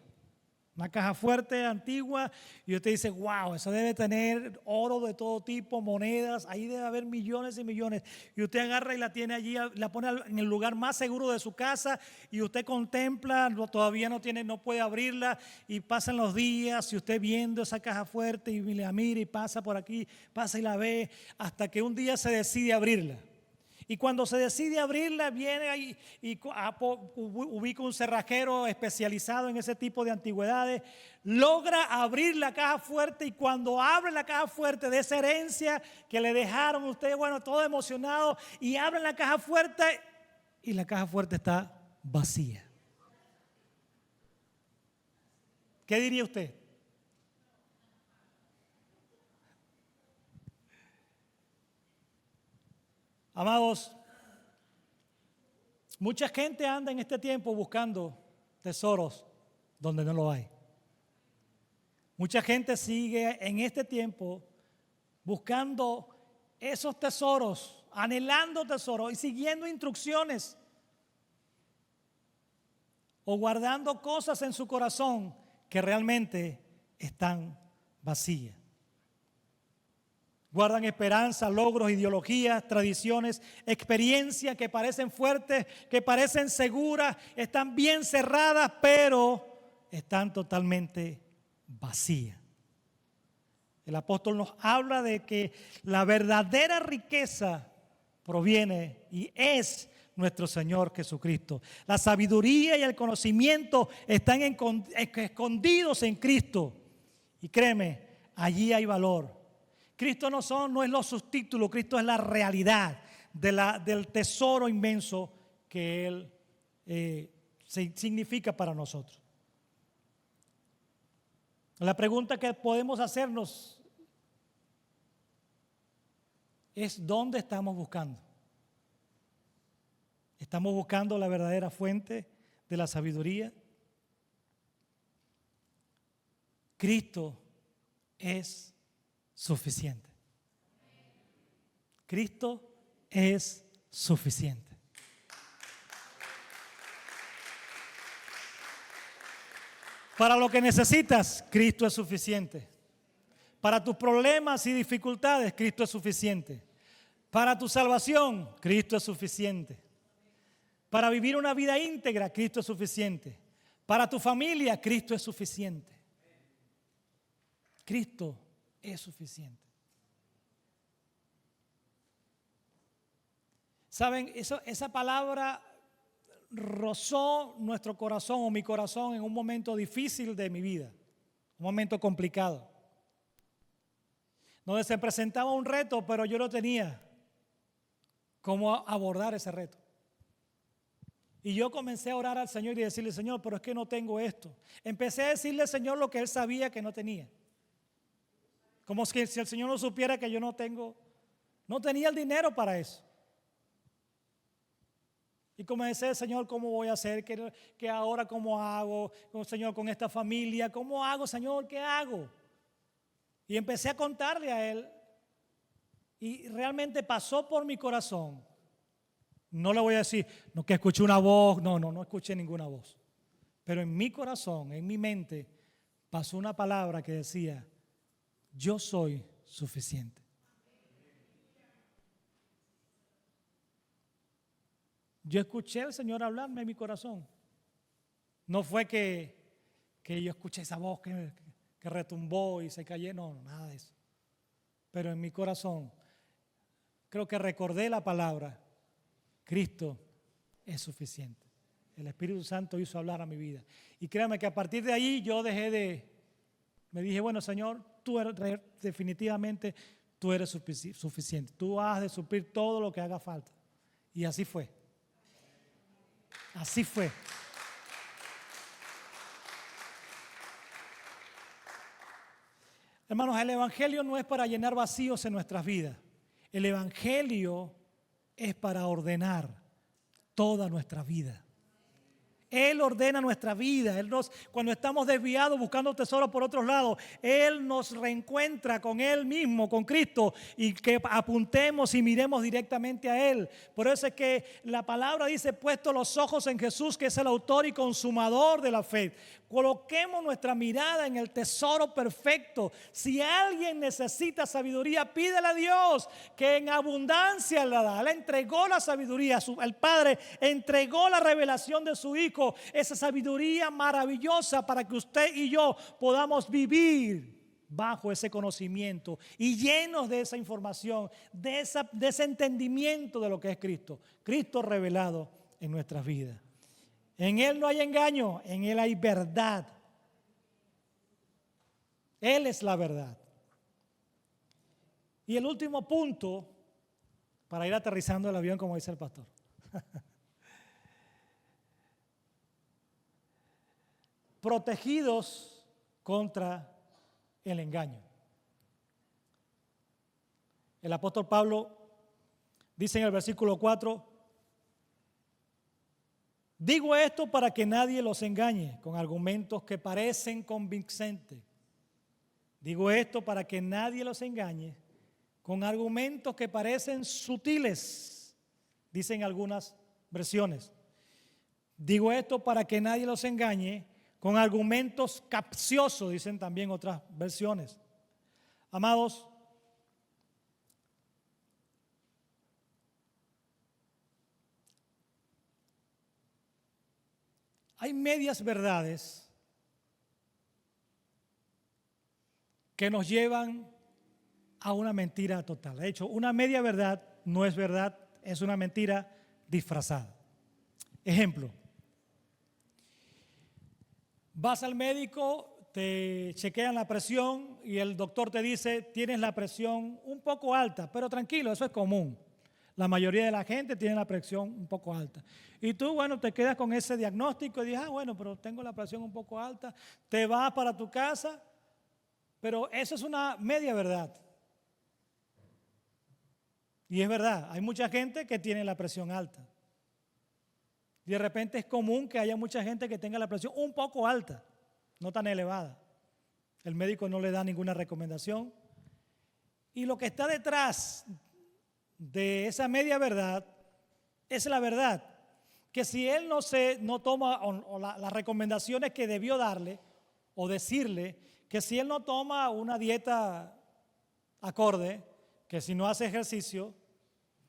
Una caja fuerte, antigua, y usted dice: wow, eso debe tener oro de todo tipo, monedas, ahí debe haber millones y millones. Y usted agarra y la tiene allí, la pone en el lugar más seguro de su casa, y usted contempla, todavía no puede abrirla, y pasan los días, y usted viendo esa caja fuerte, y la mira y pasa por aquí, pasa y la ve, hasta que un día se decide abrirla. Y cuando se decide abrirla, viene ahí y ubica un cerrajero especializado en ese tipo de antigüedades, logra abrir la caja fuerte, y cuando abre la caja fuerte de esa herencia que le dejaron ustedes, bueno, todo emocionado, y abren la caja fuerte y la caja fuerte está vacía. ¿Qué diría usted? Amados, mucha gente anda en este tiempo buscando tesoros donde no lo hay. Mucha gente sigue en este tiempo buscando esos tesoros, anhelando tesoros y siguiendo instrucciones o guardando cosas en su corazón que realmente están vacías. Guardan esperanza, logros, ideologías, tradiciones, experiencias que parecen fuertes, que parecen seguras, están bien cerradas, pero están totalmente vacías. El apóstol nos habla de que la verdadera riqueza proviene y es nuestro Señor Jesucristo. La sabiduría y el conocimiento están escondidos en Cristo. Y créeme, allí hay valor. Cristo no es los subtítulos, Cristo es la realidad del tesoro inmenso que Él significa para nosotros. La pregunta que podemos hacernos es: ¿dónde estamos buscando? ¿Estamos buscando la verdadera fuente de la sabiduría? Cristo es suficiente. Cristo es suficiente. Para lo que necesitas, Cristo es suficiente. Para tus problemas y dificultades, Cristo es suficiente. Para tu salvación, Cristo es suficiente. Para vivir una vida íntegra, Cristo es suficiente. Para tu familia, Cristo es suficiente. Cristo es suficiente. ¿Saben? Esa palabra rozó nuestro corazón o mi corazón en un momento difícil de mi vida, un momento complicado, donde se presentaba un reto, pero yo no tenía cómo abordar ese reto. Y yo comencé a orar al Señor y decirle: Señor, pero es que no tengo esto. Empecé a decirle al Señor lo que Él sabía que no tenía. Como si el Señor no supiera que yo no tenía el dinero para eso. Y comencé: Señor, ¿cómo voy a hacer? ¿Qué ahora cómo hago? Señor, con esta familia, ¿cómo hago, Señor? ¿Qué hago? Y empecé a contarle a Él. Y realmente pasó por mi corazón. No le voy a decir, no, que escuché una voz. No escuché ninguna voz. Pero en mi corazón, en mi mente, pasó una palabra que decía: yo soy suficiente. Yo escuché al Señor hablarme en mi corazón. No fue que yo escuché esa voz que retumbó y se cayó. No, nada de eso. Pero en mi corazón creo que recordé la palabra, Cristo es suficiente. El Espíritu Santo hizo hablar a mi vida. Y créame que a partir de ahí yo me dije, bueno, Señor, definitivamente tú eres suficiente. Tú has de suplir todo lo que haga falta. Y así fue. Así fue. Hermanos, el Evangelio no es para llenar vacíos en nuestras vidas. El Evangelio es para ordenar toda nuestra vida. Él ordena nuestra vida. Cuando estamos desviados buscando tesoros por otros lados, Él nos reencuentra con Él mismo, con Cristo, y que apuntemos y miremos directamente a Él. Por eso es que la palabra dice, puesto los ojos en Jesús, que es el autor y consumador de la fe. Coloquemos nuestra mirada en el tesoro perfecto. Si alguien necesita sabiduría, pídele a Dios, que en abundancia la da. Él entregó la sabiduría, el Padre entregó la revelación de su Hijo, esa sabiduría maravillosa para que usted y yo podamos vivir bajo ese conocimiento y llenos de esa información, de ese entendimiento de lo que es Cristo. Cristo revelado en nuestras vidas. En Él no hay engaño, en Él hay verdad. Él es la verdad. Y el último punto, para ir aterrizando el avión, como dice el pastor. Protegidos contra el engaño. El apóstol Pablo dice en el versículo 4, digo esto para que nadie los engañe con argumentos que parecen convincentes. Digo esto para que nadie los engañe con argumentos que parecen sutiles, dicen algunas versiones. Digo esto para que nadie los engañe con argumentos capciosos, dicen también otras versiones. Amados, hay medias verdades que nos llevan a una mentira total. De hecho, una media verdad no es verdad, es una mentira disfrazada. Ejemplo, vas al médico, te chequean la presión y el doctor te dice, tienes la presión un poco alta, pero tranquilo, eso es común. La mayoría de la gente tiene la presión un poco alta. Y tú, bueno, te quedas con ese diagnóstico y dices, bueno, pero tengo la presión un poco alta. Te vas para tu casa, pero eso es una media verdad. Y es verdad, hay mucha gente que tiene la presión alta. Y de repente es común que haya mucha gente que tenga la presión un poco alta, no tan elevada. El médico no le da ninguna recomendación. Y lo que está detrás de esa media verdad es la verdad, que si él no toma las recomendaciones que debió darle o decirle, que si él no toma una dieta acorde, que si no hace ejercicio,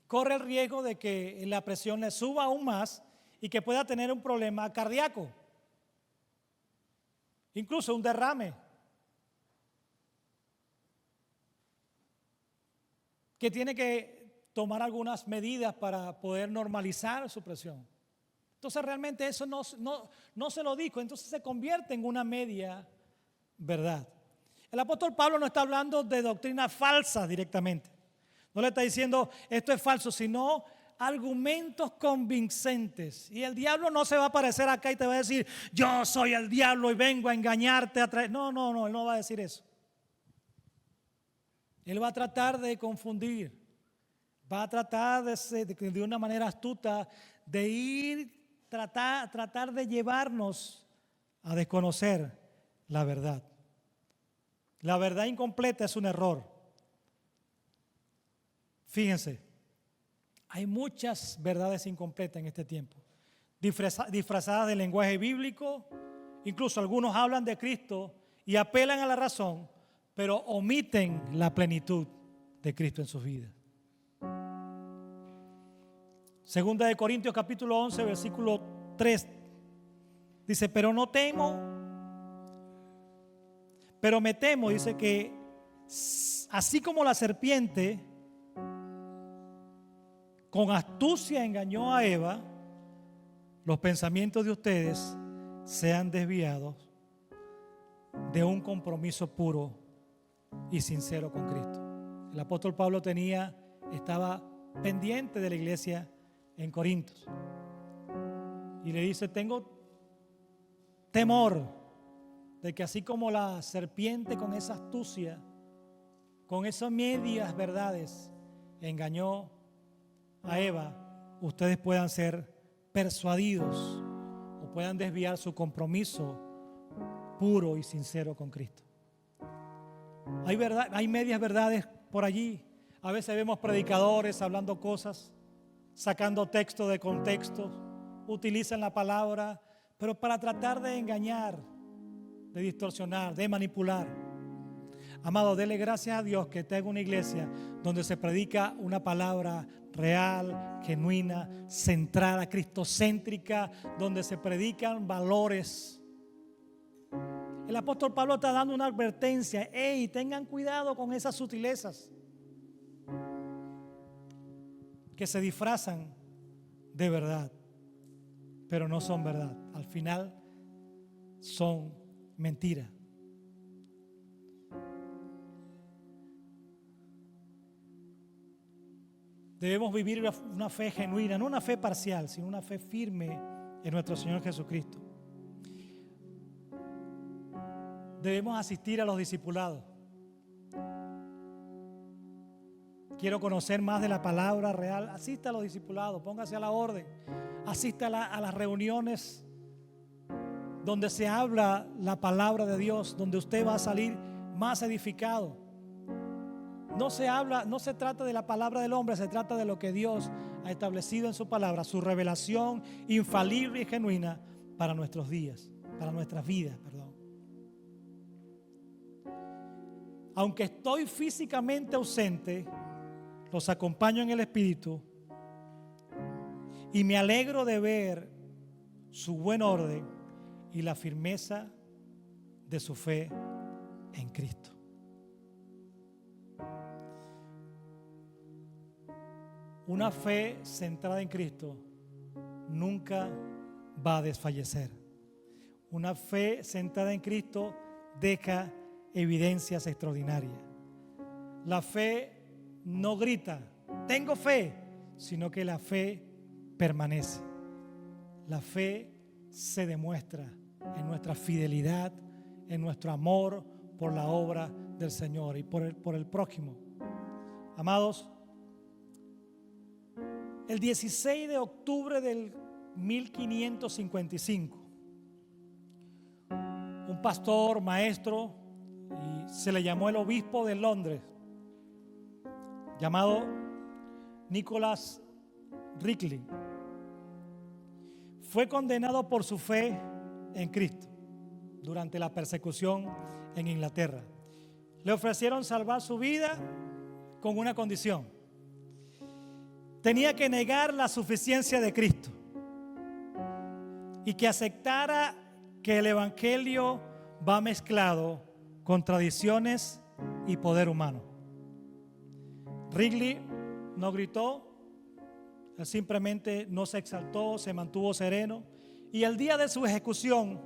corre el riesgo de que la presión le suba aún más y que pueda tener un problema cardíaco, incluso un derrame, que tiene que tomar algunas medidas para poder normalizar su presión. Entonces realmente eso no se lo dijo, entonces se convierte en una media verdad. El apóstol Pablo no está hablando de doctrinas falsas directamente. No le está diciendo esto es falso, sino argumentos convincentes. Y el diablo no se va a aparecer acá y te va a decir, yo soy el diablo y vengo a engañarte. No, él no va a decir eso. Él va a tratar de confundir, va a tratar de una manera astuta de tratar de llevarnos a desconocer la verdad. La verdad incompleta es un error. Fíjense, hay muchas verdades incompletas en este tiempo, disfrazadas de lenguaje bíblico. Incluso algunos hablan de Cristo y apelan a la razón, pero omiten la plenitud de Cristo en sus vidas. Segunda de Corintios capítulo 11, versículo 3, dice, pero me temo, dice que así como la serpiente con astucia engañó a Eva, los pensamientos de ustedes sean desviados de un compromiso puro y sincero con Cristo. El apóstol Pablo estaba pendiente de la iglesia en Corintios y le dice: tengo temor de que así como la serpiente con esa astucia, con esas medias verdades, engañó a Eva, ustedes puedan ser persuadidos o puedan desviar su compromiso puro y sincero con Cristo. Hay medias verdades por allí. A veces vemos predicadores hablando cosas, sacando texto de contexto, utilizan la palabra, pero para tratar de engañar, de distorsionar, de manipular. Amado, dele gracias a Dios que tenga una iglesia donde se predica una palabra real, genuina, centrada, cristocéntrica, donde se predican valores. El apóstol Pablo está dando una advertencia: hey, tengan cuidado con esas sutilezas que se disfrazan de verdad, pero no son verdad. Al final son mentira. Debemos vivir una fe genuina, no una fe parcial, sino una fe firme en nuestro Señor Jesucristo. Debemos asistir a los discipulados. Quiero conocer más de la palabra real. Asista a los discipulados, póngase a la orden. Asista a las reuniones donde se habla la palabra de Dios, donde usted va a salir más edificado. No se trata de la palabra del hombre, se trata de lo que Dios ha establecido en su palabra, su revelación infalible y genuina para nuestros días, para nuestras vidas, perdón. Aunque estoy físicamente ausente, los acompaño en el Espíritu y me alegro de ver su buen orden y la firmeza de su fe en Cristo. Una fe centrada en Cristo nunca va a desfallecer. Una fe centrada en Cristo deja evidencias extraordinarias. La fe no grita, tengo fe, sino que la fe permanece. La fe se demuestra en nuestra fidelidad, en nuestro amor por la obra del Señor y por el prójimo. Amados, el 16 de octubre del 1555, un pastor, maestro, y se le llamó el obispo de Londres, llamado Nicholas Ridley, fue condenado por su fe en Cristo durante la persecución en Inglaterra. Le ofrecieron salvar su vida con una condición: tenía que negar la suficiencia de Cristo y que aceptara que el evangelio va mezclado con tradiciones y poder humano. Ridley no gritó, él simplemente no se exaltó, se mantuvo sereno, y el día de su ejecución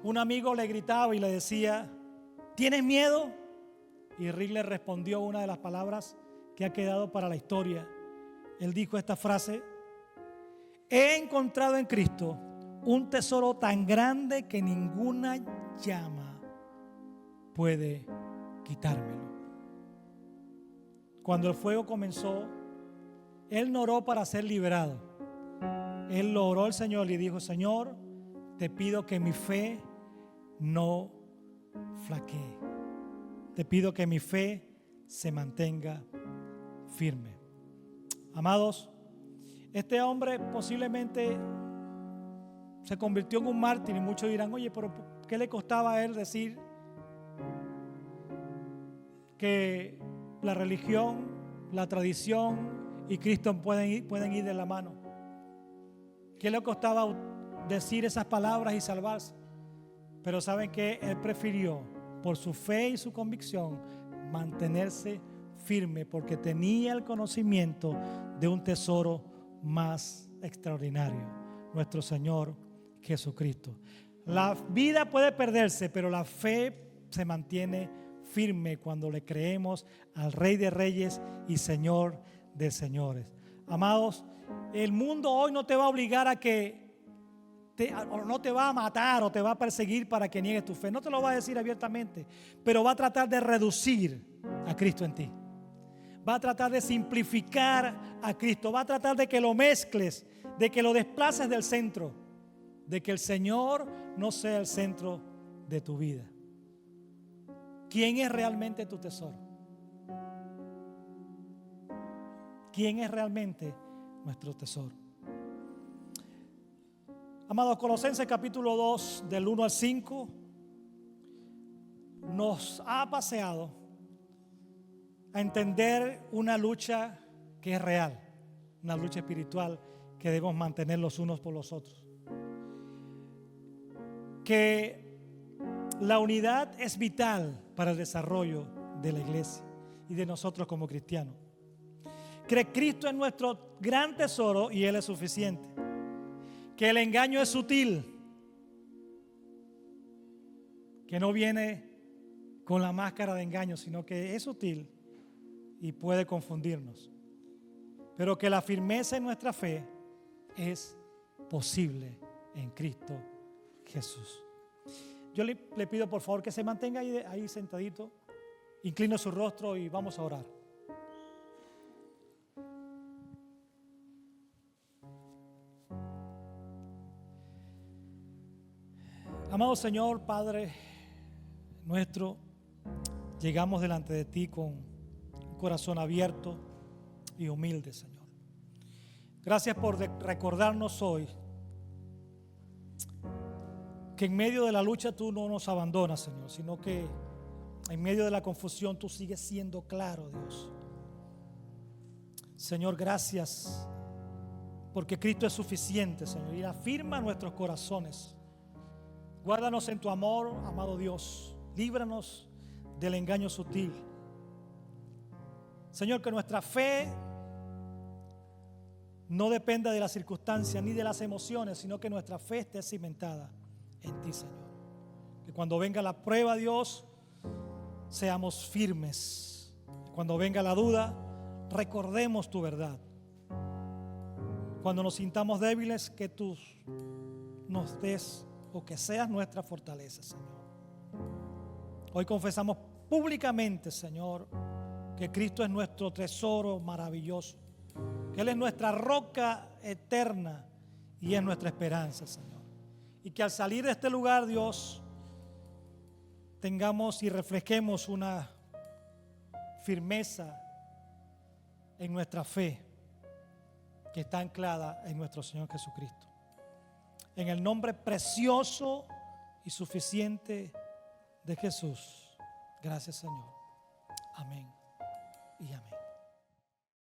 un amigo le gritaba y le decía: ¿tienes miedo? Y Ridley respondió una de las palabras que ha quedado para la historia. Él dijo esta frase: he encontrado en Cristo un tesoro tan grande que ninguna llama puede quitármelo. Cuando el fuego comenzó, él no oró para ser liberado. Él lo oró al Señor y dijo: Señor, te pido que mi fe no flaquee. Te pido que mi fe se mantenga firme. Amados, este hombre posiblemente se convirtió en un mártir y muchos dirán: oye, pero ¿qué le costaba a él decir que la religión, la tradición y Cristo pueden ir de la mano? ¿Qué le costaba decir esas palabras y salvarse? Pero ¿saben qué? Él prefirió, por su fe y su convicción, mantenerse firme porque tenía el conocimiento de un tesoro más extraordinario, nuestro Señor Jesucristo. La vida puede perderse, pero la fe se mantiene firme cuando le creemos al Rey de Reyes y Señor de Señores. Amados, el mundo hoy no te va a obligar a que no te va a matar o te va a perseguir para que niegues tu fe. No te lo va a decir abiertamente, pero va a tratar de reducir a Cristo en ti. Va a tratar de simplificar a Cristo. Va a tratar de que lo mezcles, de que lo desplaces del centro, de que el Señor no sea el centro de tu vida. ¿Quién es realmente tu tesoro? ¿Quién es realmente nuestro tesoro? Amados, Colosenses capítulo 2, del 1 al 5, nos ha paseado a entender una lucha que es real, una lucha espiritual que debemos mantener los unos por los otros. Que la unidad es vital para el desarrollo de la iglesia y de nosotros como cristianos. Que Cristo es nuestro gran tesoro y Él es suficiente. Que el engaño es sutil, que no viene con la máscara de engaño, sino que es sutil y puede confundirnos. Pero que la firmeza en nuestra fe es posible en Cristo Jesús. Yo le pido por favor que se mantenga ahí sentadito, inclina su rostro y vamos a orar. Amado Señor, Padre nuestro, llegamos delante de ti con un corazón abierto y humilde, Señor. Gracias por recordarnos hoy que en medio de la lucha tú no nos abandonas, Señor, sino que en medio de la confusión tú sigues siendo claro, Dios. Señor, gracias porque Cristo es suficiente, Señor, y afirma nuestros corazones. Guárdanos en tu amor, amado Dios. Líbranos del engaño sutil. Señor, que nuestra fe no dependa de las circunstancias ni de las emociones, sino que nuestra fe esté cimentada en ti, Señor. Que cuando venga la prueba, Dios, seamos firmes. Cuando venga la duda, recordemos tu verdad. Cuando nos sintamos débiles, que tú nos des o que seas nuestra fortaleza, Señor. Hoy confesamos públicamente, Señor, que Cristo es nuestro tesoro maravilloso, que Él es nuestra roca eterna y es nuestra esperanza, Señor. Y que al salir de este lugar, Dios, tengamos y reflejemos una firmeza en nuestra fe que está anclada en nuestro Señor Jesucristo. En el nombre precioso y suficiente de Jesús. Gracias, Señor. Amén y amén.